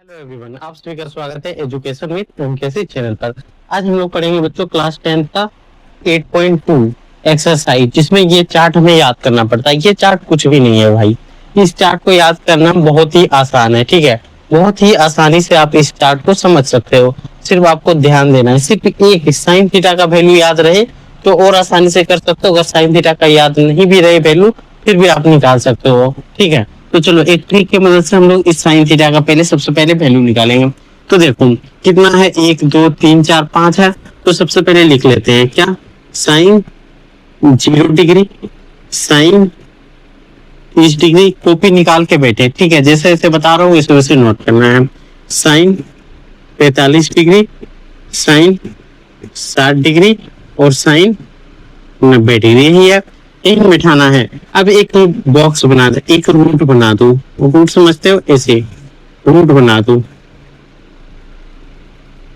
Hello everyone, आप सभी का स्वागत है एजुकेशन विद एमकेसी चैनल पर। आज हम लोग पढ़ेंगे बच्चों क्लास 10 का 8.2 एक्सरसाइज, जिसमें ये चार्ट हमें याद करना पड़ता है। ये चार्ट कुछ भी नहीं है भाई, इस चार्ट को याद करना बहुत ही आसान है। ठीक है, बहुत ही आसानी से आप इस चार्ट को समझ सकते हो। सिर्फ आपको ध्यान देना है, सिर्फ एक साइन थीटा का वैल्यू याद रहे तो और आसानी से कर सकते हो। अगर साइन थीटा का याद नहीं भी रहे वैल्यू, फिर भी आप निकाल सकते हो। ठीक है, तो चलो एक ट्रिक की मदद से हम लोग इस साइन थीटा का सबसे पहले वैल्यू निकालेंगे। तो देखो कितना है, 1 2 3 4 5 है। तो सबसे पहले लिख लेते हैं क्या, sine 0 degree, sine 30 degree. Copy निकाल के बैठे, ठीक है, जैसे जैसे बता रहा हूँ इस वजह से नोट करना है। साइन 45 डिग्री, साइन 60 डिग्री और साइन 90 डिग्री ही है, एक बिठाना है। अब एक बॉक्स बना दे, एक रूट बना दो। रूट समझते हो, ऐसे रूट बना दो।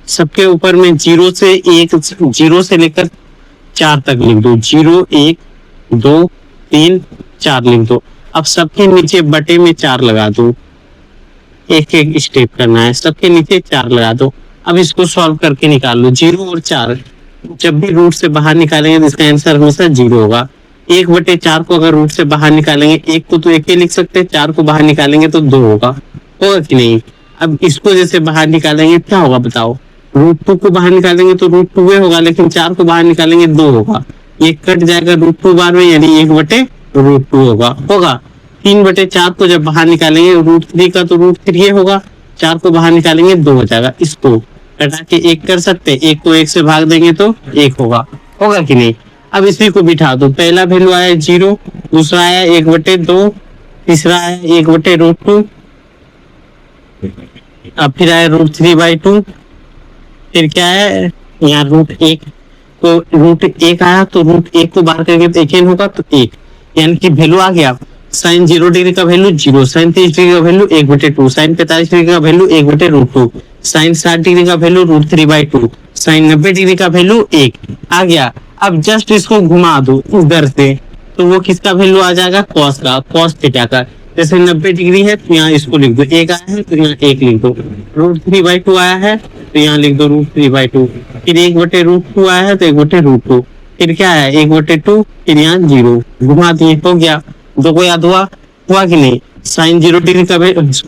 सबके ऊपर में 0 से 1, 0 से लेकर 4 तक लिख दो। 0 1 2 3 4 लिख दो। अब सबके नीचे बटे में 4 लगा दो। एक एक स्टेप करना है, सबके नीचे 4 लगा दो। अब इसको सॉल्व करके निकाल लो। 0 और 4 जब भी रूट से बाहर निकालेंगे तो इसका आंसर हमेशा 0 होगा। 1/4 को अगर रूट से बाहर निकालेंगे, 1 को तो 1 ही लिख सकते हैं, 4 को बाहर निकालेंगे तो 2 होगा कि नहीं। अब इसको जैसे बाहर निकालेंगे क्या होगा बताओ, √2 को बाहर निकालेंगे तो √2 होगा, लेकिन 4 को बाहर निकालेंगे 2 होगा। ये कट जाएगा √2 बार में, यानी 1/√2 होगा। 3/4 को जब बाहर निकालेंगे √3 का तो √3 होगा, 4 को बाहर निकालेंगे 2 हो जाएगा। इसको कटा के 1 कर सकते, 1 को 1 से भाग देंगे तो 1 होगा कि नहीं। अब इसी को बिठा दो। पहला वैल्यू आया 0, दूसरा आया 1/2, तीसरा आया 1/√2, अब फिर आया √3/2, फिर क्या है यहाँ √1। तो √1 आया तो √1 को बाहर करके तो 1 होगा, तो 1 यानी कि वैल्यू आ गया। साइन 0 डिग्री का वैल्यू 0, साइन 30 डिग्री का वैल्यू 1/2, साइन 45 डिग्री का वैल्यू 1/√2, साइन 60 डिग्री का वैल्यू √3/2, साइन 90 डिग्री का वैल्यू 1 आ गया। अब जस्ट इसको घुमा दो इधर से, तो वो किसका वैल्यू आ जाएगा, कॉस का, कॉस थीटा का। जैसे 90 डिग्री है तो यहाँ इसको लिख दो, 1 आया है तो यहाँ 1 लिख दो। √3/2 आया है तो यहाँ लिख दो √3/2। फिर 1/√2 आया है तो 1/√2। फिर क्या है 1/2, फिर यहाँ 0 घुमा दिए, हो गया। दो को याद हुआ कि नहीं। साइन 0 डिग्री का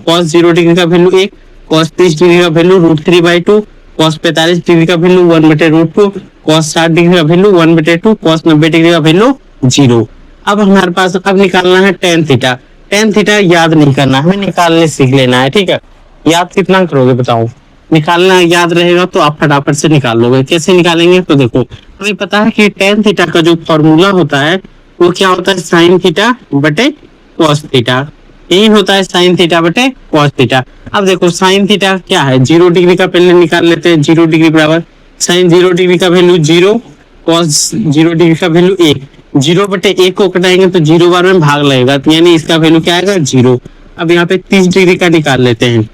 कॉस 0 डिग्री का वैल्यू 1, कॉस 30 डिग्री का वैल्यू √3/2, कॉस 45 डिग्री का वैल्यू 1/√2, कॉस 60 डिग्री का वैल्यू 1/2, कॉस 90 डिग्री का वैल्यू 0। अब हमारे पास अब निकालना है टेन थीटा। टेन थीटा याद नहीं करना, हमें निकालने सीख लेना है। ठीक है, याद कितना करोगे बताओ, निकालना याद रहेगा तो आप फटाफट से निकाल लोगे। कैसे निकालेंगे, तो देखो हमें पता है कि टेन थीटा का जो फॉर्मूला होता है वो क्या होता है, साइन थीटा बटे कॉस थीटा। यही होता है साइन थीटा बटे कॉस थीटा। अब देखो साइन थीटा क्या है, 0 डिग्री का पहले निकाल लेते हैं। 0 डिग्री बराबर साइन 0 डिग्री का वैल्यू 0, कॉस 0 डिग्री का वैल्यू 1। 0/1 को कटाएंगे तो 0 बार में भाग लगेगा, तो यानी इसका वैल्यू क्या आएगा, 0। अब यहाँ पे 30 डिग्री का निकाल लेते हैं,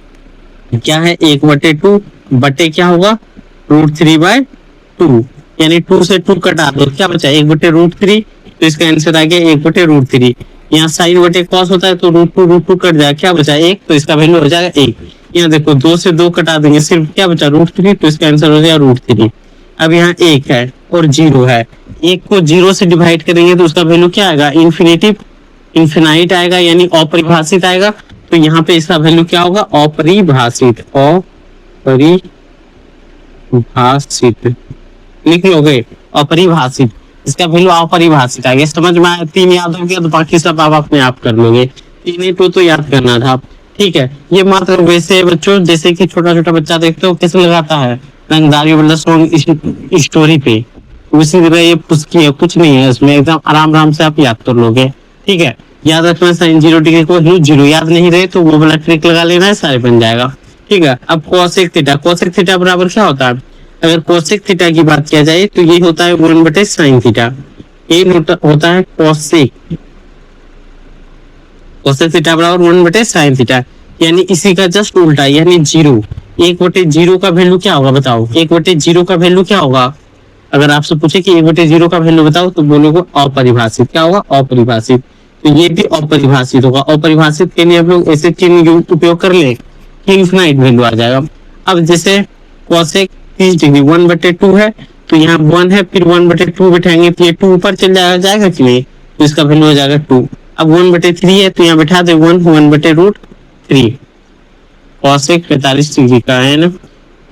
क्या है 1/2 बटे क्या होगा √3/2, यानी 2 से 2 कटा दो, क्या बचा 1/√3, तो इसका आंसर आ गया 1/√3। यहाँ साइन बटे कॉस होता है तो √2 कट जाएगा, क्या बचा 1, तो इसका वैल्यू हो जाएगा 1। यहाँ देखो 2 से 2 कटा देंगे, सिर्फ क्या बचा √3, तो इसका आंसर हो जाएगा √3। अब यहाँ 1 है और 0 है, 1 को 0 से डिवाइड करेंगे तो उसका वैल्यू क्या आएगा, इनफिनाइट आएगा, यानी अपरिभाषित आएगा। तो यहाँ पे इसका वैल्यू क्या होगा, अपरिभाषित लिख लोगे, अपरिभाषित, इसका वैल्यू अपरिभाषित आ गया। समझ में आया, 3 याद हो गया तो बाकी सब आप अपने आप कर लोगे। 3 तो याद करना था। ठीक है, ये मात्र वैसे बच्चों जैसे कि छोटा छोटा बच्चा देखते हो कैसे लगाता है रंगदारी वाला सॉन्ग स्टोरी पे, उसी तरह ये कुछ नहीं है इसमें, एकदम आराम आराम से आप याद कर लोगे। ठीक है, याद रखना साइन 0 डिग्री को 0 याद नहीं रहे तो वो वाला ट्रिक लगा लेना है, सारे बन जाएगा। ठीक है, अब कोसेक थीटा बराबर क्या होता है, अगर कोसेक थीटा की बात किया जाए तो ये होता है 1/sin थीटा। ये होता है कोसेक थीटा बराबर 1/sin थीटा, यानी इसी का जस्ट उल्टा, यानी 0। 1/0 का वैल्यू क्या होगा बताओ, 1/0 का वैल्यू क्या होगा। अगर आपसे पूछे कि 1/0 का वैल्यू बताओ तो बोलोगे अपरिभाषित। क्या होगा, अपरिभाषित। तो ये भी अपरिभाषित होगा। अपरिभाषित के लिए हम लोग ऐसे चिन्ह उपयोग कर ले इन्फिनाइट वैल्यू आ जाएगा। अब जैसे cosec 30 डिग्री 1/2 है, तो यहाँ 1 है, फिर 1/2 बिठाएंगे तो ये 2 ऊपर चल जाएगा कि नहीं, तो इसका वैल्यू हो जाएगा 2। अब 1/3 है तो यहाँ बिठा दे 1/√3। cosec 45 डिग्री का है ना,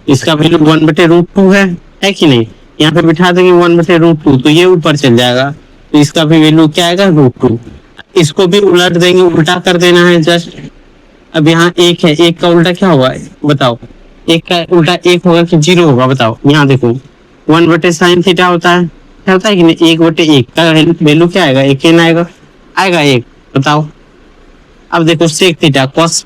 इसका वैल्यू 1/√2 है कि नहीं, यहाँ पे बिठा देंगे 1/√2 तो ये ऊपर चल जाएगा, तो इसका भी वैल्यू क्या आएगा √2। इसको भी उलट देंगे, उल्टा कर देना है जस्ट। अब यहाँ एक है, एक का उल्टा क्या होगा बताओ, एक का उल्टा एक होगा कि 0 होगा बताओ। यहाँ देखो 1/sin θ होता है, क्या होता है कि नहीं, 1/1 का वैल्यू क्या आएगा, एक आएगा 1, बताओ। अब देखो sec θ cos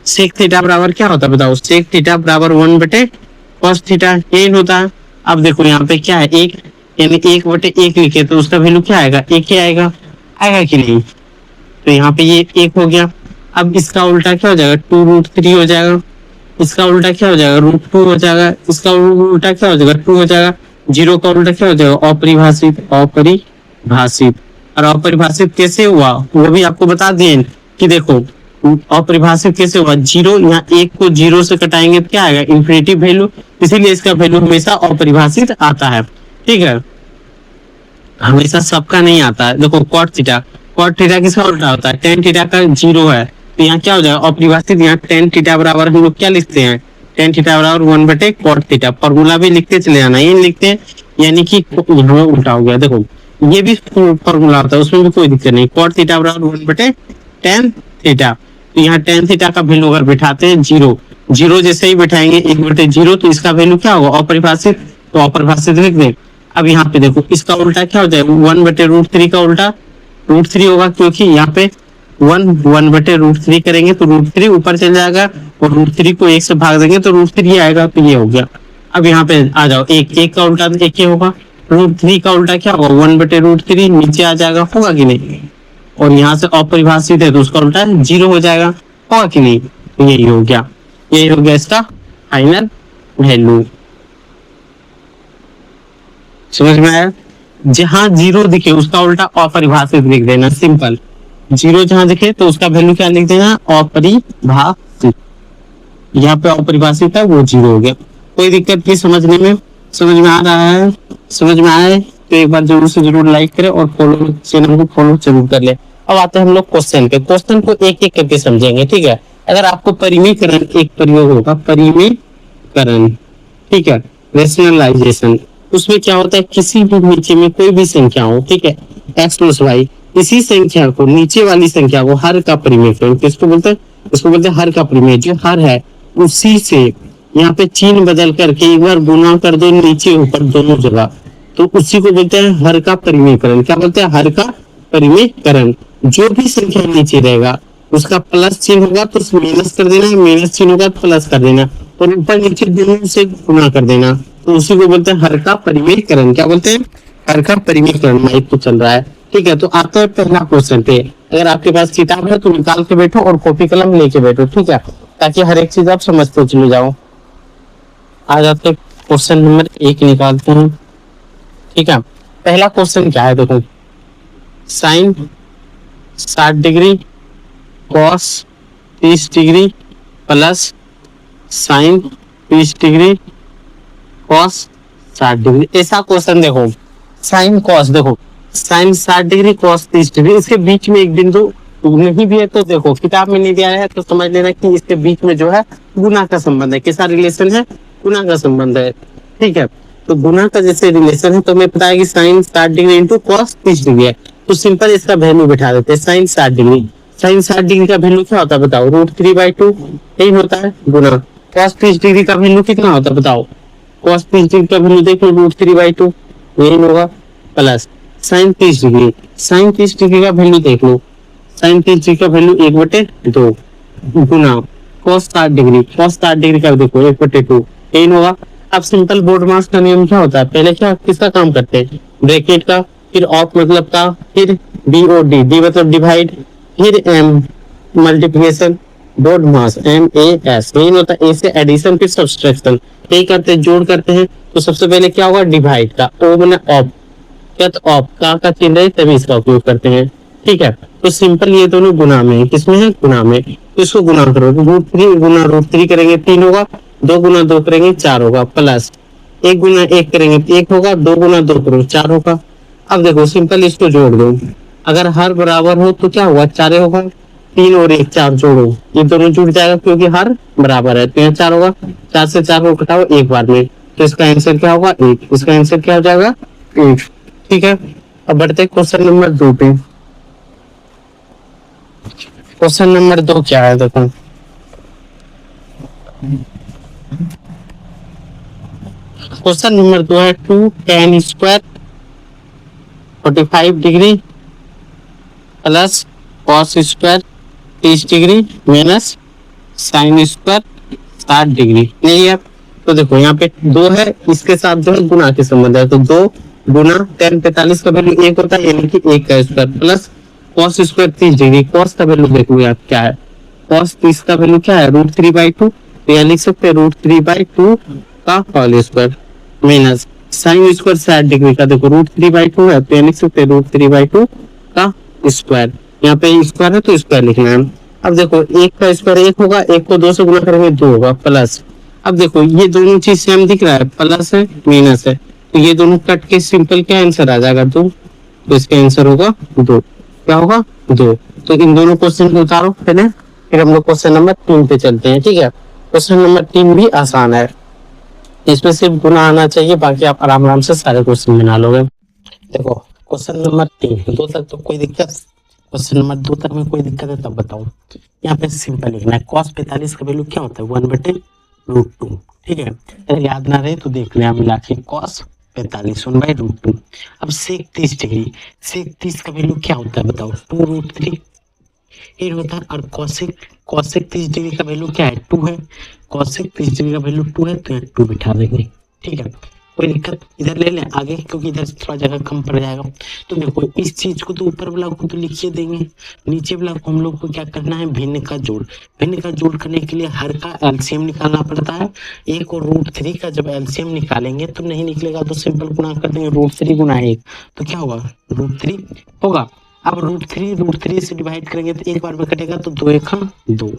sec θ बराबर क्या होता है बताओ, sec θ बराबर 1/cos θ यही होता है। अब देखो यहाँ पे क्या है, एक, यानी 1/1 लिखे तो उसका वैल्यू क्या आएगा, एक ही आएगा कि नहीं, तो यहाँ पे ये 1 हो गया। अब इसका उल्टा क्या हो जाएगा, 2√3 हो जाएगा, इसका उल्टा क्या हो जाएगा, √2 हो जाएगा, इसका उल्टा क्या हो जाएगा, 2 हो जाएगा। 0 का उल्टा क्या हो जाएगा, अपरिभाषित। और अपरिभाषित कैसे हुआ वो भी आपको बता दिए कि देखो अपरिभाषित कैसे हुआ, 0, यहाँ 1 को 0 से कटाएंगे तो क्या आएगा, इन्फिनिटी वैल्यू, इसीलिए इसका वैल्यू हमेशा अपरिभाषित आता है। ठीक है, हमेशा सबका नहीं आता है। देखो cot थीटा किसका उल्टा होता है, tan थीटा का 0 है, तो यहाँ क्या हो जाएगा अपरिभाषित, यहाँ tan थीटा बराबर हम लोग क्या लिखते हैं, tan थीटा बराबर 1/cot थीटा। फॉर्मूला भी लिखते चले जाना, ये लिखते हैं, यानी कि यहाँ उल्टा हो गया। देखो ये भी फॉर्मूला होता है, उसमें भी कोई दिक्कत नहीं। cot थीटा बराबर 1/tan थीटा, तो यहाँ tan थीटा का वैल्यू अगर बिठाते हैं 0 जैसे ही बिठाएंगे 1/0, तो इसका वैल्यू क्या होगा, अपरिभाषित, तो अपरिभाषित लिख दें। अब यहाँ पे देखो इसका उल्टा क्या हो जाएगा, 1/√3 का उल्टा √3 होगा, क्योंकि यहाँ पे 1/√3 करेंगे तो √3 ऊपर चल जाएगा, और √3 को 1 से भाग देंगे तो √3 आएगा, तो ये हो गया। अब यहाँ पे आ जाओ, एक का उल्टा एक ही होगा, √3 का उल्टा क्या होगा, 1/√3 नीचे आ जाएगा, होगा कि नहीं, और यहाँ से अपरिभाषित है तो उसका उल्टा 0 हो जाएगा, होगा कि नहीं, तो यही हो गया इसका फाइनल वैल्यू। समझ में आया, जहां 0 दिखे उसका उल्टा अपरिभाषित लिख देना, सिंपल। 0 जहां दिखे तो उसका वैल्यू क्या लिख देना, अपरिभाषित। यहाँ पे अपरिभाषित है वो 0 हो गया। कोई दिक्कत नहीं समझने में, समझ में आ रहा है, समझ में आए तो एक बार जरूर से जरूर लाइक करें और चैनल को फॉलो जरूर कर ले। अब आते हैं हम लोग क्वेश्चन पे, क्वेश्चन को एक एक करके समझेंगे। ठीक है, अगर आपको परिमीकरण एक प्रयोग होगा, परिमीकरण, ठीक है, रेशनलाइजेशन, उसमें क्या होता है, किसी भी नीचे में कोई भी संख्या हो, ठीक है, x + y, इसी संख्या को, नीचे वाली संख्या को हर का परिमेय, किसको बोलते हैं, उसको बोलते हैं हर का परिमेय। जो हर है उसी से यहाँ पे चिन्ह बदल करके एक बार गुना कर दो नीचे ऊपर दोनों जगह, तो उसी को बोलते हैं हर का परिमेयकरण। क्या बोलते हैं, हर का परिमेयकरण। जो भी संख्या नीचे रहेगा उसका प्लस चिन्ह होगा तो माइनस कर देना, माइनस चिन्ह होगा तो प्लस कर देना, और ऊपर नीचे दोनों से गुना कर देना, तो उसी को बोलते हैं हर का परिमेयकरण। क्या बोलते हैं, हर का परिमेयकरण। माइक तो चल रहा है, ठीक है। तो आते हैं पहला क्वेश्चन पे। अगर आपके पास किताब है तो निकाल के बैठो और कॉपी कलम लेके बैठो, ठीक है, ताकि हर एक चीज आप समझते चले जाओ। आ जाते क्वेश्चन नंबर 1 निकालते हैं, ठीक है। पहला क्वेश्चन क्या है, देखो, sine 60 degree cos 30 degree plus sine 30 degree cos 60 degree, ऐसा क्वेश्चन। देखो साइन कॉस, देखो साइन 60 डिग्री कॉस 30 डिग्री, इसके बीच में एक बिंदु नहीं भी है तो देखो किताब में नहीं दिया है तो समझ लेना कि इसके बीच में जो है गुना का संबंध है। कैसा रिलेशन है, गुना का संबंध है, ठीक है। तो गुना का जैसे रिलेशन है तो हमें पता है कि sine 60 degree into cos 30 degree है, तो सिंपल इसका वैल्यू बिठा देते हैं। साइन 60 डिग्री, साइन 60 डिग्री का वैल्यू क्या होता है बताओ, √3/2 यही होता है गुना। कॉस 30 डिग्री का वैल्यू कितना होता है बताओ, कॉस 30 डिग्री का वैल्यू देख लो √3/2 यही होगा, plus sine 30 degree, sine 30 degree का वैल्यू देख लो, साइन 30 डिग्री का वैल्यू 1/2 गुना कॉस 60 डिग्री, कॉस 60 डिग्री का देखो 1/2 यही होगा। अब सिंपल बोर्ड मास का नियम क्या होता है, पहले क्या किसका काम करते हैं, ब्रैकेट का, फिर ऑफ मतलब का, फिर BOD, डी मतलब डिवाइड, फिर M मल्टीप्लिकेशन, बोर्ड मास MAS, यही होता है। A से एडिशन फिर सब्सट्रैक्शन, यही करते हैं, जोड़ करते हैं। तो सबसे पहले क्या होगा, डिवाइड का, O बना ऑफ, क्या तो ऑफ का चिन्ह है तभी इसका उपयोग करते हैं, ठीक है। तो सिंपल ये दोनों गुना में, किसमें है, गुना में। तो इसको गुना करो, रूट थ्री गुना रूट थ्री करेंगे 3 होगा, 2 गुना 2 करेंगे 4 होगा, प्लस 1 गुना 1 करेंगे तो 1 होगा, 2 गुना 2 करो 4 होगा। अब देखो सिंपल इसको जोड़ दो, अगर हर बराबर हो तो क्या होगा 4 होगा, 3 और 1 4 जोड़ो, ये दोनों जुड़ जाएगा क्योंकि हर बराबर है, तो यहाँ 4 होगा, 4 से 4 को घटाओ एक बार में, तो इसका आंसर क्या होगा 1, इसका आंसर क्या हो जाएगा 1। ठीक है, अब बढ़ते क्वेश्चन नंबर 2 पे। क्वेश्चन नंबर 2 क्या है देखो, क्वेश्चन नंबर 2 है 2 tan square 45 degree plus cos square 30 degree minus sine square 60 degree, नहीं है। तो देखो यहाँ पे 2 है, इसके साथ जो है गुना के संबंध है, तो 2 गुना tan 45 का वैल्यू 1 होता है, यानी कि 1 का square plus cos square 30 degree, cos का वैल्यू देखो आप क्या है, कॉस 30 का वैल्यू क्या है √3/2, तो यहाँ लिख सकते हैं √3/2 का whole square minus sine square 60 degree का, देखो √3/2 है तो यहाँ लिख सकते हैं √3/2 का स्क्वायर, यहाँ पे स्क्वायर है तो स्क्वायर लिखना है। अब देखो 1 का स्क्वायर 1 होगा, 1 को 2 से गुना करेंगे 2 होगा, प्लस अब देखो ये दोनों चीज सेम दिख रहा है, प्लस है माइनस है, तो ये दोनों कट के सिंपल क्या आंसर आ जाएगा 2, तो इसका आंसर होगा 2, क्या होगा 2। तो इन दोनों क्वेश्चन को उतारो पहले, फिर हम लोग क्वेश्चन नंबर 3 पे चलते हैं। ठीक है, क्वेश्चन नंबर 3 भी आसान है, इसमें सिर्फ गुना आना चाहिए, बाकी आप आराम आराम से सारे क्वेश्चन बना लोगे। देखो क्वेश्चन नंबर 3 2 तक तो कोई दिक्कत, क्वेश्चन नंबर 2 तक में कोई दिक्कत है तब बताओ। यहाँ पे सिंपल लिखना है, cos 45 का वैल्यू क्या होता है 1/√2। ठीक है, अगर याद ना रहे तो देख लें मिला के, cos 45 1/√2। अब sec 30 डिग्री, sec 30 का वैल्यू क्या होता है बताओ 2√3 ये होता है, और cosec 30 डिग्री का वैल्यू क्या है 2 है, cosec 30 डिग्री का वैल्यू 2 है, तो यहाँ 2 बिठा देंगे। ठीक है, कोई दिक्कत, इधर ले लें आगे क्योंकि इधर थोड़ा जगह कम पड़ जाएगा। तो देखो इस चीज को तो ऊपर वाला को तो लिखिए देंगे, नीचे वाला को हम लोग को क्या करना है भिन्न का जोड़, भिन्न का जोड़ करने के लिए हर का एलसीएम निकालना पड़ता है। 1 और √3 का जब एलसीएम निकालेंगे तो नहीं निकलेगा तो सिंपल गुना कर देंगे, √3 गुना 1 तो क्या होगा √3 होगा। अब √3 से डिवाइड करेंगे तो एक बार में कटेगा तो 2 1 2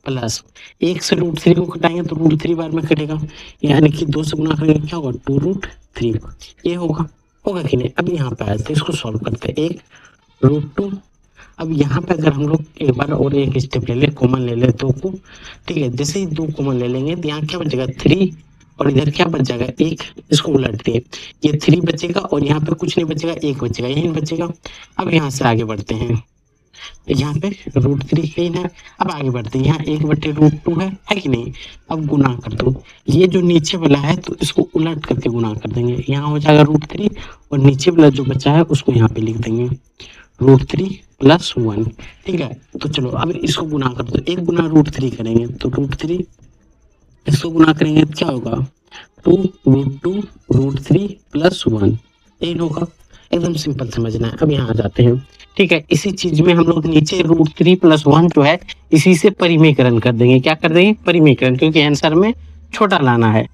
प्लस 1 से √3 को घटाएंगे तो √3 बार में कटेगा, यानी कि 2 से गुना करेंगे क्या होगा 2√3, ये होगा कि नहीं। अब यहाँ पे आए तो इसको सॉल्व करते हैं, 1 √2। अब यहाँ पे अगर हम लोग एक बार और एक स्टेप ले ले, कॉमन ले ले 2 को। ठीक है, जैसे ही 2 कॉमन ले लेंगे तो यहाँ क्या बचेगा 3 और इधर क्या बच जाएगा 1, इसको उलट दिए, ये 3 बचेगा और यहाँ पे कुछ नहीं बचेगा, 1 बचेगा, यही बचेगा। अब यहाँ से आगे बढ़ते हैं, यहाँ पे √3 यही है। अब आगे बढ़ते हैं, यहाँ 1/√2 है कि नहीं। अब गुना कर दो, ये जो नीचे वाला है तो इसको उलट करके गुना कर देंगे, यहाँ हो जाएगा √3 और नीचे वाला जो बचा है उसको यहाँ पे लिख देंगे √3 + 1। ठीक है, तो चलो अब इसको गुना कर दो, 1 गुना √3 करेंगे तो √3, इसको गुना करेंगे तो क्या होगा 2√2 √3 + 1, यही होगा। एकदम सिंपल समझना है। अब यहाँ आ जाते हैं, ठीक है, इसी चीज में हम लोग नीचे √3 + 1 जो है इसी से परिमेयकरण कर देंगे, क्या कर देंगे परिमेयकरण, क्योंकि आंसर में छोटा लाना है।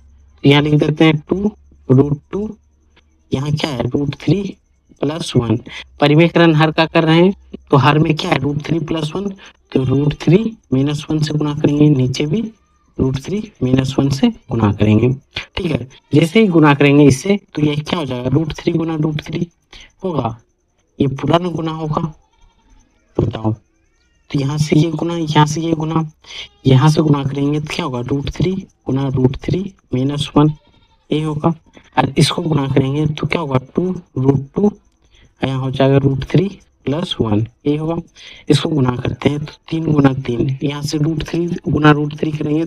यहाँ लिख देते हैं 2√2, यहाँ क्या है √3 + 1, परिमेयकरण हर का कर रहे हैं तो हर में क्या है √3 + 1, तो √3 - 1 से गुना करेंगे, नीचे भी √3 - 1 से गुना करेंगे। ठीक है, जैसे ही गुना करेंगे इससे तो ये क्या हो जाएगा √3 गुना √3 होगा, ये पूरा न गुना होगा, तो बताओ, तो यहाँ से ये गुना, यहाँ से ये गुना, यहाँ से गुना करेंगे तो क्या होगा √3 गुना √3 - 1, ये होगा। और इसको गुना करेंगे तो क्या होगा 2√2, यहाँ हो जाएगा √3 + 1, ये होगा। इसको गुना करते हैं तो 3 गुना 3, यहाँ से √3 गुना √3 करेंगे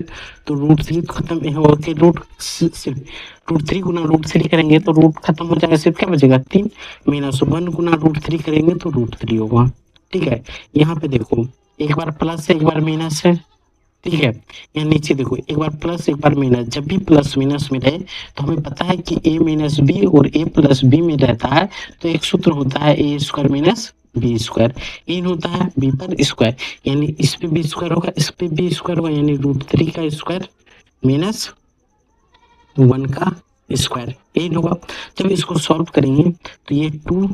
तो √3 खत्म, यहाँ होगा कि √3 गुना √3 करेंगे तो रूट खत्म हो जाएगा, सिर्फ क्या बचेगा 3 - 1 गुना √3 करेंगे तो √3 होगा। ठीक है, यहाँ पे देखो एक बार प्लस है एक बार माइनस है। ठीक है, यहाँ नीचे देखो एक बार प्लस एक बार माइनस, जब भी प्लस माइनस में रहे तो हमें पता है कि a - b और a + b में रहता है तो एक सूत्र होता है a² - b², इन होता है b पर स्क्वायर, यानी इस पे b² होगा, इस पे b² होगा, यानी √3 का स्क्वायर माइनस 1 का स्क्वायर, यही होगा। जब इसको सॉल्व करेंगे तो ये 2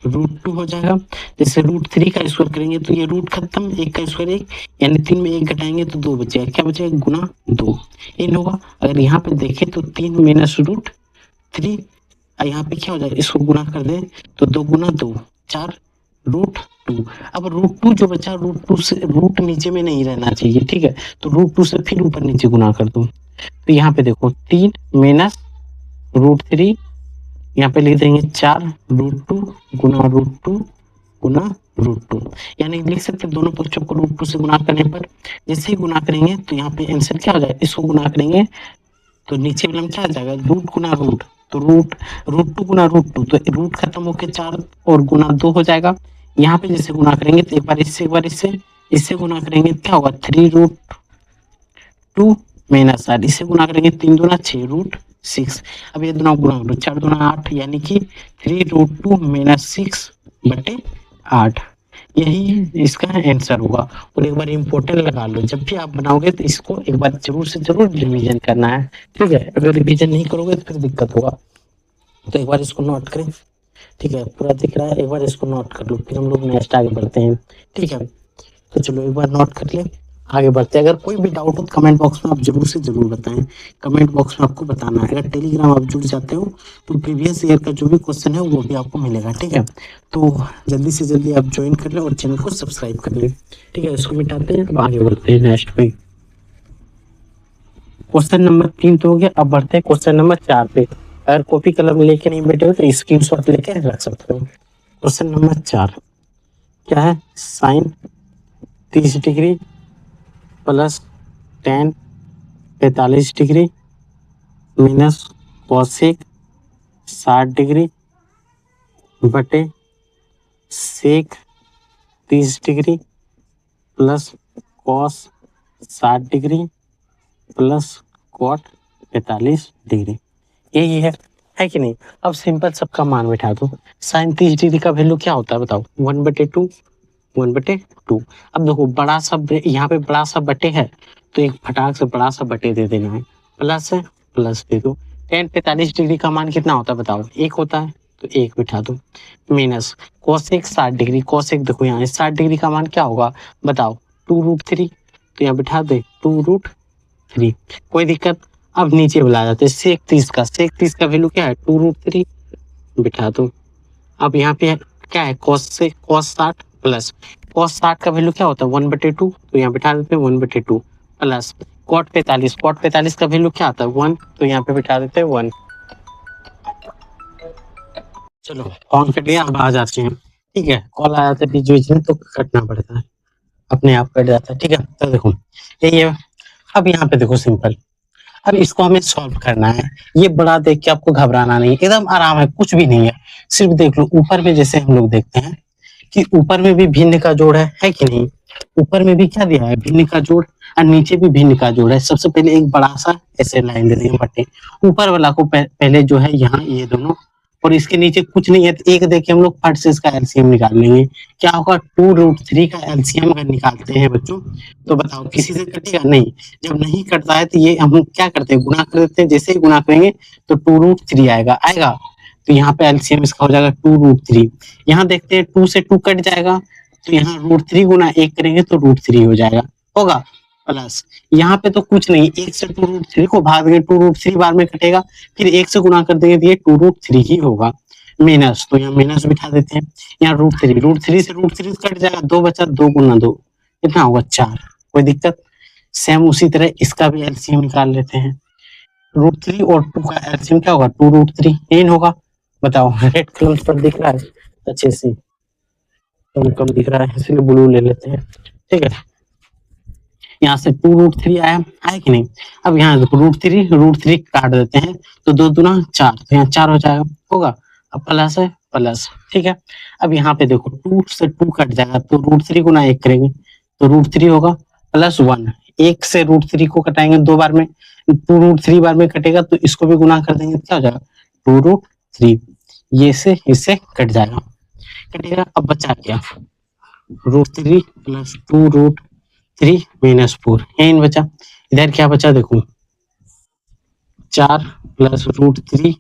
रूट 2 हो जाएगा। जैसे रूट 3 का स्क्वायर करेंगे तो ये रूट खत्म, एक का स्क्वायर एक, यानी 3 में 1 घटाएंगे तो 2 बचेगा। क्या बचेगा? गुना 2 इन होगा। अगर यहाँ पे देखें तो 3 माइनस रूट 3, यहाँ पे क्या हो जाएगा? इसको गुना कर दें तो 2 गुना 2 4 रूट 2। अब रूट 2 जो बचा, रूट 2 से रूट नीचे में नहीं रहना चाहिए, ठीक है? तो रूट 2 से फिर ऊपर नीचे गुना कर दो। तो यहाँ पे देखो 3 माइनस रूट 3, यहाँ पे लिख देंगे 4 रूट 2 गुना रूट 2 गुना रूट 2, यानी लिख सकते हैं दोनों पक्षों को रूट 2 से गुना करने पर। जैसे ही गुना करेंगे तो यहाँ पे आंसर क्या हो जाएगा? इसको गुना करेंगे तो नीचे वाला में क्या आ जाएगा? रूट गुना रूट, तो रूट 2 गुना रूट 2, तो रूट खत्म होकर 4 और गुना 2 हो जाएगा। यहाँ पे जैसे गुना करेंगे तो एक बार इससे एक बार इससे गुना करेंगे क्या होगा? 3 रूट 2 माइनस 8, इससे गुना करेंगे 3 दूना 6 रूट 6। अब ये दोनों गुना करो, 4 दूना 8, यानी कि 3 रूट 2 माइनस 6 बटे 8, यही इसका आंसर होगा। और एक बार इम्पोर्टेंट लगा लो, जब भी आप बनाओगे तो इसको एक बार जरूर से जरूर रिवीजन करना है, ठीक है? अगर रिवीजन नहीं करोगे तो फिर दिक्कत होगा। तो एक बार इसको नोट करें, ठीक है? पूरा दिख रहा है, एक बार इसको नोट कर लो, फिर हम लोग नेक्स्ट आगे बढ़ते हैं, ठीक है? तो चलो एक बार नोट कर ले, आगे बढ़ते हैं। अगर कोई भी डाउट हो तो कमेंट बॉक्स में आप जरूर से जरूर बताएं, कमेंट बॉक्स में आपको बताना है। अगर टेलीग्राम आप जुड़ जाते हो तो प्रीवियस ईयर का जो भी क्वेश्चन है वो भी आपको मिलेगा, ठीक है? तो जल्दी से जल्दी आप ज्वाइन कर लें और चैनल को सब्सक्राइब कर लें, ठीक है? इसको मिटाते हैं, अब आगे बढ़ते हैं नेक्स्ट पे। क्वेश्चन नंबर 3 तो हो गया, अब बढ़ते हैं क्वेश्चन नंबर 4 पे। अगर कॉपी कलम लेके नहीं बैठे हो तो स्क्रीनशॉट लेके रख सकते हो। क्वेश्चन नंबर 4 क्या है? Sine 30 degree plus tan 45 degree minus cosec 60 degree बटे sec 30 degree plus cos 60 degree plus cot 45 degree, यही है कि नहीं? अब सिंपल सबका मान बैठा दो। साइन 30 डिग्री का वैल्यू क्या होता है बताओ? 1/2, 1/2। अब देखो बड़ा सा यहाँ पे बड़ा सा बटे है तो एक फटाक से बड़ा सा बटे दे देना है, प्लस है प्लस दे दो। टेन 45 डिग्री का मान कितना होता है बताओ? 1 होता है, तो 1 बिठा दो। माइनस कोसेक 60 डिग्री, कोसेक देखो यहाँ 60 डिग्री का मान क्या होगा बताओ? 2√3, तो यहाँ बिठा दे 2√3, कोई दिक्कत? अब नीचे बुला जाते हैं सेक 30 का वैल्यू क्या है? 2√3 बिठा दो। अब यहाँ पे क्या है? cos 60 प्लस cos 60 का वैल्यू क्या होता है? 1/2, तो यहाँ बिठा देते हैं 1/2 प्लस cot 45 का वैल्यू क्या आता है? 1, तो यहाँ पे बिठा देते हैं 1। चलो ऑन कर लिया, अब आ जाते हैं, ठीक है? कॉल आ जाता है बीच बीच में तो कटना पड़ता है, अपने आप कट जाता है, ठीक है? तो देखो यही है। अब यहाँ पे देखो सिंपल, अब इसको हमें सॉल्व करना है। ये बड़ा देख के आपको घबराना नहीं, एकदम आराम है, कुछ भी नहीं है। सिर्फ देख लो ऊपर में, जैसे हम लोग देखते हैं कि ऊपर में भी भिन्न का जोड़ है कि नहीं? ऊपर में भी क्या दिया है? भिन्न का जोड़, और नीचे भी भिन्न का जोड़ है। सबसे पहले एक बड़ा सा ऐसे लाइन दे देंगे बटे, ऊपर वाला को पहले जो है यहाँ ये दोनों, और इसके नीचे कुछ नहीं है तो एक देखे हम लोग फट से इसका एलसीएम निकाल लेंगे। क्या होगा? 2√3 का एलसीएम अगर निकालते हैं बच्चों तो बताओ किसी से कटेगा? नहीं। जब नहीं कटता है तो ये हम क्या करते हैं? गुना कर देते हैं। जैसे ही गुना करेंगे तो 2√3 आएगा, तो यहाँ पे एलसीएम इसका हो जाएगा 2√3। यहाँ देखते हैं 2 से 2 कट जाएगा, तो यहाँ √3 गुना 1 करेंगे तो √3 हो जाएगा, होगा प्लस। यहाँ पे तो कुछ नहीं, 1 से 2√3 को भाग देंगे, 2√3 बार में कटेगा, फिर 1 से गुना कर देंगे तो ये 2√3 ही होगा। माइनस, तो यहाँ माइनस बिठा देते हैं। यहाँ √3 से √3 कट जाएगा, 2 बचा, 2 गुना 2 कितना होगा? 4, कोई दिक्कत? सेम उसी तरह इसका भी एलसीएम निकाल लेते हैं। √3 और 2 का एलसीएम क्या होगा? 2√3 इन होगा। बताओ रेड कलर पर दिख रहा है अच्छे से? कम दिख रहा है इसलिए ब्लू ले लेते हैं, ठीक है? यहाँ से 2√3 आया कि नहीं? अब यहाँ देखो √3 काट देते हैं तो 2 दूना 4, तो यहाँ 4 हो जाएगा, होगा। अब प्लस है प्लस, ठीक है? अब यहाँ पे देखो 2 से 2 कट जाएगा तो √3 गुना 1 करेंगे तो √3 होगा प्लस 1। 1 से √3 को कटाएंगे 2 बार में, 2√3 बार में कटेगा तो इसको भी गुना कर देंगे, क्या हो जाएगा? 2√3, ये से इससे कट जाएगा, कटेगा। अब बचा क्या? √3 प्लस 2√3 माइनस 4, एन बचा। इधर क्या बचा देखो? 4 प्लस √3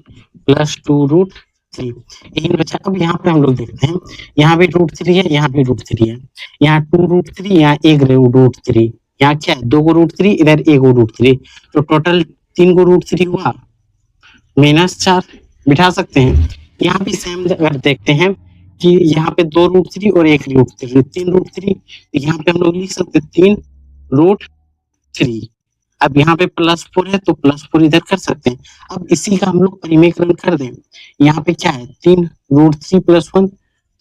प्लस 2√3 3 यही बचा। अब यहाँ पे हम लोग देखते हैं, यहाँ भी √3 है, यहाँ भी √3 है, यहाँ 2√3, यहाँ 1 √3, यहाँ क्या है 2 को √3, इधर 1 को √3, तो टोटल 3 को √3 हुआ, -4 बिठा सकते हैं। यहाँ भी सेम अगर देखते हैं कि यहाँ पे 2 √3 और 1 √3, 3 √3, यहाँ पे हम लोग लिख सकते हैं 3 √3। अब यहाँ पे +4 है तो +4 इधर कर सकते हैं। अब इसी का हम लोग परिमेयकरण कर दें, यहाँ पे क्या है 3 √3 + 1,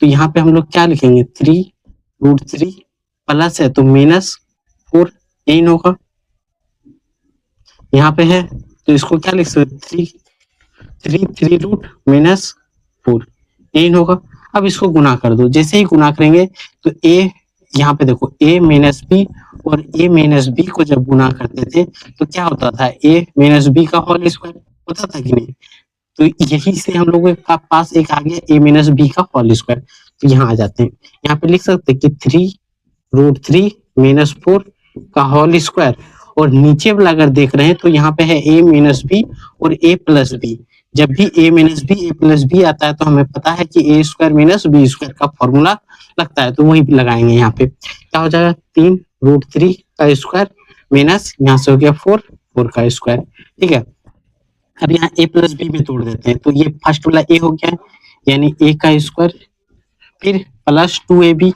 तो यहाँ पे हम लोग क्या लिखेंगे 3 √3 प्लस है तो -4, यही होगा। यहाँ पे है तो इसको क्या लिख सकते 3 रूट -4, यही होगा। अब इसको गुना कर दो, जैसे ही गुना करेंगे तो a, यहाँ पे देखो a - b और a - b को जब गुना करते थे तो क्या होता था a - b का होल स्क्वायर होता था कि नहीं, तो यही से हम लोगों के पास एक आ गया a - b का होल स्क्वायर। तो यहाँ आ जाते हैं, यहाँ पे लिख सकते हैं कि 3 √3 - 4 का होल स्क्वायर, और नीचे वाला अगर देख रहे हैं तो यहाँ पे है a - b और a + b। जब भी a - b a + b आता है तो हमें पता है कि a² - b² का फॉर्मूला लगता है, तो वही लगाएंगे। यहाँ पे क्या हो जाएगा 3 √3 का स्क्वायर माइनस यहाँ से हो गया 4 का स्क्वायर, ठीक है। अब यहाँ a + b में तोड़ देते हैं, तो ये फर्स्ट वाला a हो गया, यानी a का स्क्वायर, फिर +2ab,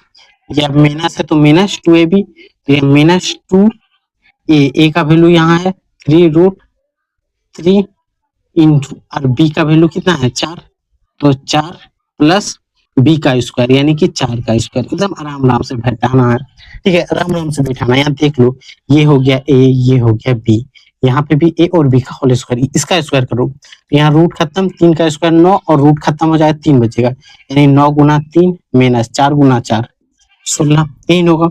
या माइनस है तो -2ab, तो ये -2a का वैल्यू यहाँ है 3 √3 इंटू, और b का वैल्यू कितना है 4, तो 4 प्लस b का स्क्वायर यानी कि 4 का स्क्वायर। एकदम आराम से बैठाना है, ठीक है, आराम से बैठाना है। यहाँ देख लो, ये हो गया a, ये हो गया b, यहाँ पे भी a और b का होल स्क्वायर, इसका स्क्वायर करो, यहाँ रूट खत्म, 3 का स्क्वायर 9 और रूट खत्म हो जाए 3 बचेगा, यानी 9 × 3 माइनस 4 × 4 16, यही होगा।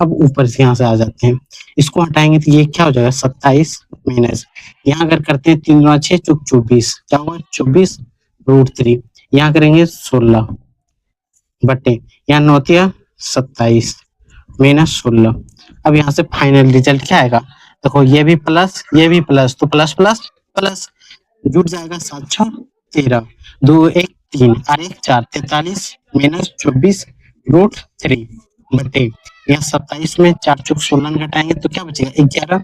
अब ऊपर से यहाँ से आ जाते हैं, इसको हटाएंगे तो ये क्या हो जाएगा 27 माइनस, यहाँ अगर करते हैं 3 × 6 = 24, क्या होगा 24 √3, यहाँ करेंगे 16 बटे यहाँ 9 × 27 -16। अब यहाँ से फाइनल रिजल्ट क्या आएगा, देखो ये भी प्लस, ये भी प्लस, तो प्लस प्लस प्लस जुट जाएगा, 7 × 6 = 13, 2 × 1 = 3 और 1 × 4 = 43 -24 √3 बटे यहाँ 27 में 4 × 16 घटाएंगे तो क्या बचेगा 11,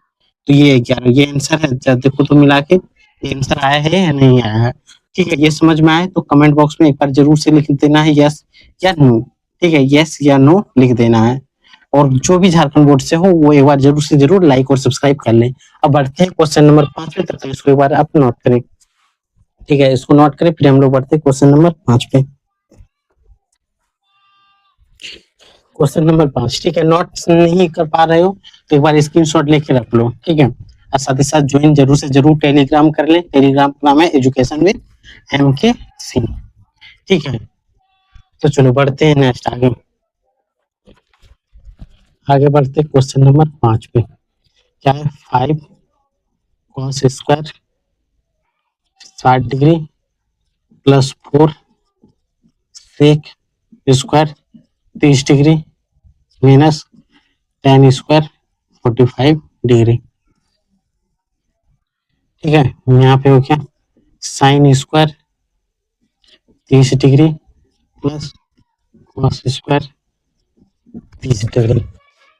तो ये 11, ये आंसर है। देखो तो मिला के ये आंसर आया है या नहीं आया है, ठीक है। ये समझ में आए तो कमेंट बॉक्स में एक बार जरूर से लिख देना है यस या नो, ठीक है, यस या नो लिख देना है। और जो भी झारखंड बोर्ड से हो वो एक बार जरूर से जरूर लाइक और सब्सक्राइब कर लें। अब बढ़ते हैं क्वेश्चन नंबर 5 पे, तब तक इसको एक बार आप नोट करें, ठीक है, इसको नोट करें, फिर हम लोग बढ़ते हैं क्वेश्चन नंबर 5 पे। क्वेश्चन नंबर 5, ठीक है, नोट नहीं कर पा रहे हो तो एक बार स्क्रीनशॉट लेके रख लो, ठीक है, और साथ ही साथ ज्वाइन जरूर से जरूर टेलीग्राम कर लें, टेलीग्राम का नाम है एजुकेशन विद MK सिंह, ठीक है। तो चलो बढ़ते हैं नेक्स्ट आगे बढ़ते क्वेश्चन नंबर 5 पे, क्या है 5 cos square 60 degree plus 4 sec square 30 degree minus tan square 45 degree, ठीक है। यहाँ पे हो क्या sin square 30 degree plus cos square 30 degree,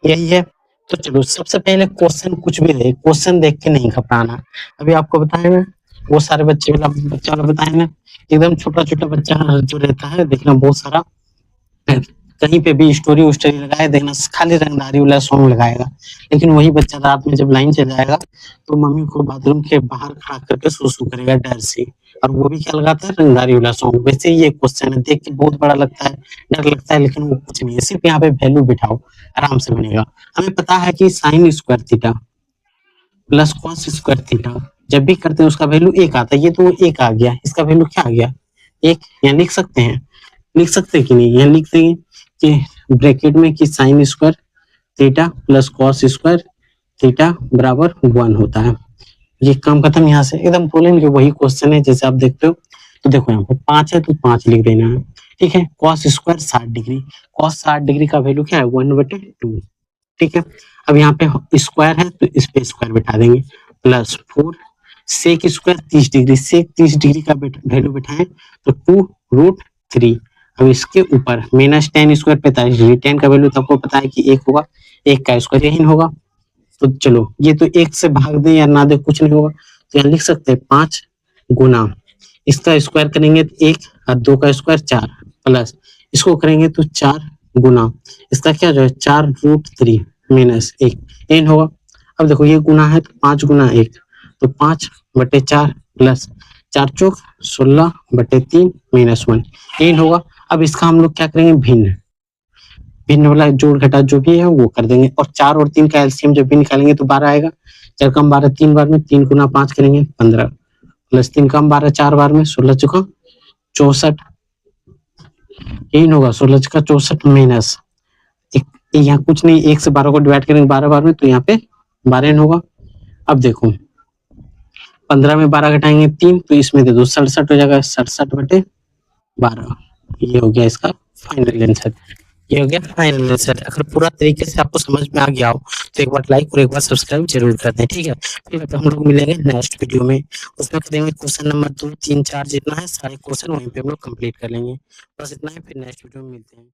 यही है। तो चलो सबसे पहले क्वेश्चन कुछ भी रहे, क्वेश्चन देख के नहीं घबराना। अभी आपको बताया ना, वो सारे बच्चे वाला बताया ना, एकदम छोटा छोटा बच्चा जो रहता है, देखना बहुत सारा कहीं पे भी स्टोरी लगाए, देखना खाली रंगदारी वाला सॉन्ग लगाएगा, लेकिन वही बच्चा रात में जब लाइन चल जाएगा तो मम्मी को बाथरूम के बाहर खड़ा करके सुसु करेगा डर से, और वो भी क्या लगाता है रंगदारी वाला सॉन्ग। वैसे ही ये क्वेश्चन है, देख के बहुत बड़ा लगता है, डर लगता है, लेकिन वो कुछ नहीं है, सिर्फ यहाँ पे वैल्यू बिठाओ, आराम से बनेगा। हमें पता है कि sin square theta plus cos square theta जब भी करते हैं उसका वैल्यू 1 आता है, ये तो 1 आ गया, इसका वैल्यू क्या आ गया 1, यहाँ लिख सकते हैं, लिख सकते हैं कि नहीं, यहाँ लिख देंगे कि ब्रैकेट में कि sin square theta plus cos square theta बराबर 1 होता है। ये काम खत्म, यहाँ से एकदम बोलेंगे वही क्वेश्चन है जैसे आप देखते हो। तो देखो यहाँ पे 5 है तो 5 लिख देना है, ठीक है। cos square 60 degree, cos 60 degree का वैल्यू क्या है 1/2, ठीक है। अब यहाँ पे स्क्वायर है तो इस पे स्क्वायर बिठा देंगे, प्लस 4 सेक स्क्वायर 30 डिग्री, सेक 30 डिग्री का वैल्यू बैठाएं तो 2√3। अब इसके ऊपर minus ten square 45 degree, ten का वैल्यू तो आपको पता है कि 1 होगा, 1 का स्क्वायर यही होगा। तो चलो ये तो 1 से भाग दें या ना दे कुछ नहीं होगा, तो यहाँ लिख सकते हैं 5 गुना इसका स्क्वायर करेंगे तो 1 और 2 का स्क्वायर 4 प्लस इसको करेंगे तो 4 गुना इसका क्या जो है 4√3 माइनस 1 एन होगा। अब देखो ये गुना है तो 5 गुना 1 तो 5/4 प्लस 4 चौक 16/3 माइनस 1 एन होगा। अब इसका हम लोग क्या करेंगे भिन्न, भिन्न वाला जोड़ घटा जो भी है वो कर देंगे, और 4 और 3 का एलसीएम जब भी निकालेंगे तो 12 आएगा। 4 कम 12 3 बार में, 3 गुना 5 करेंगे 15 प्लस 3 कम 12 4 बार में, 16 चौका 64 एन होगा। 16 चौका 64 माइनस यहाँ कुछ नहीं, 1 से 12 को डिवाइड करेंगे 12 बार में तो यहाँ पे 12 होगा। अब देखो 15 में 12 घटाएंगे 3 तो इसमें दे दो 67 हो जाएगा, 67/12। ये हो गया इसका फाइनल आंसर। ये हो गया फाइनल आंसर। अगर पूरा तरीके से आपको समझ में आ गया हो तो एक बार लाइक और एक बार सब्सक्राइब जरूर कर दें, ठीक है। फिर हम लोग मिलेंगे नेक्स्ट वीडियो में, उसमें करेंगे क्वेश्चन नंबर 2 3 4 जितना है सारे क्वेश्चन वहीं पे हम लोग कंप्लीट कर लेंगे। बस इतना ही, फिर नेक्स्ट वीडियो में मिलते हैं।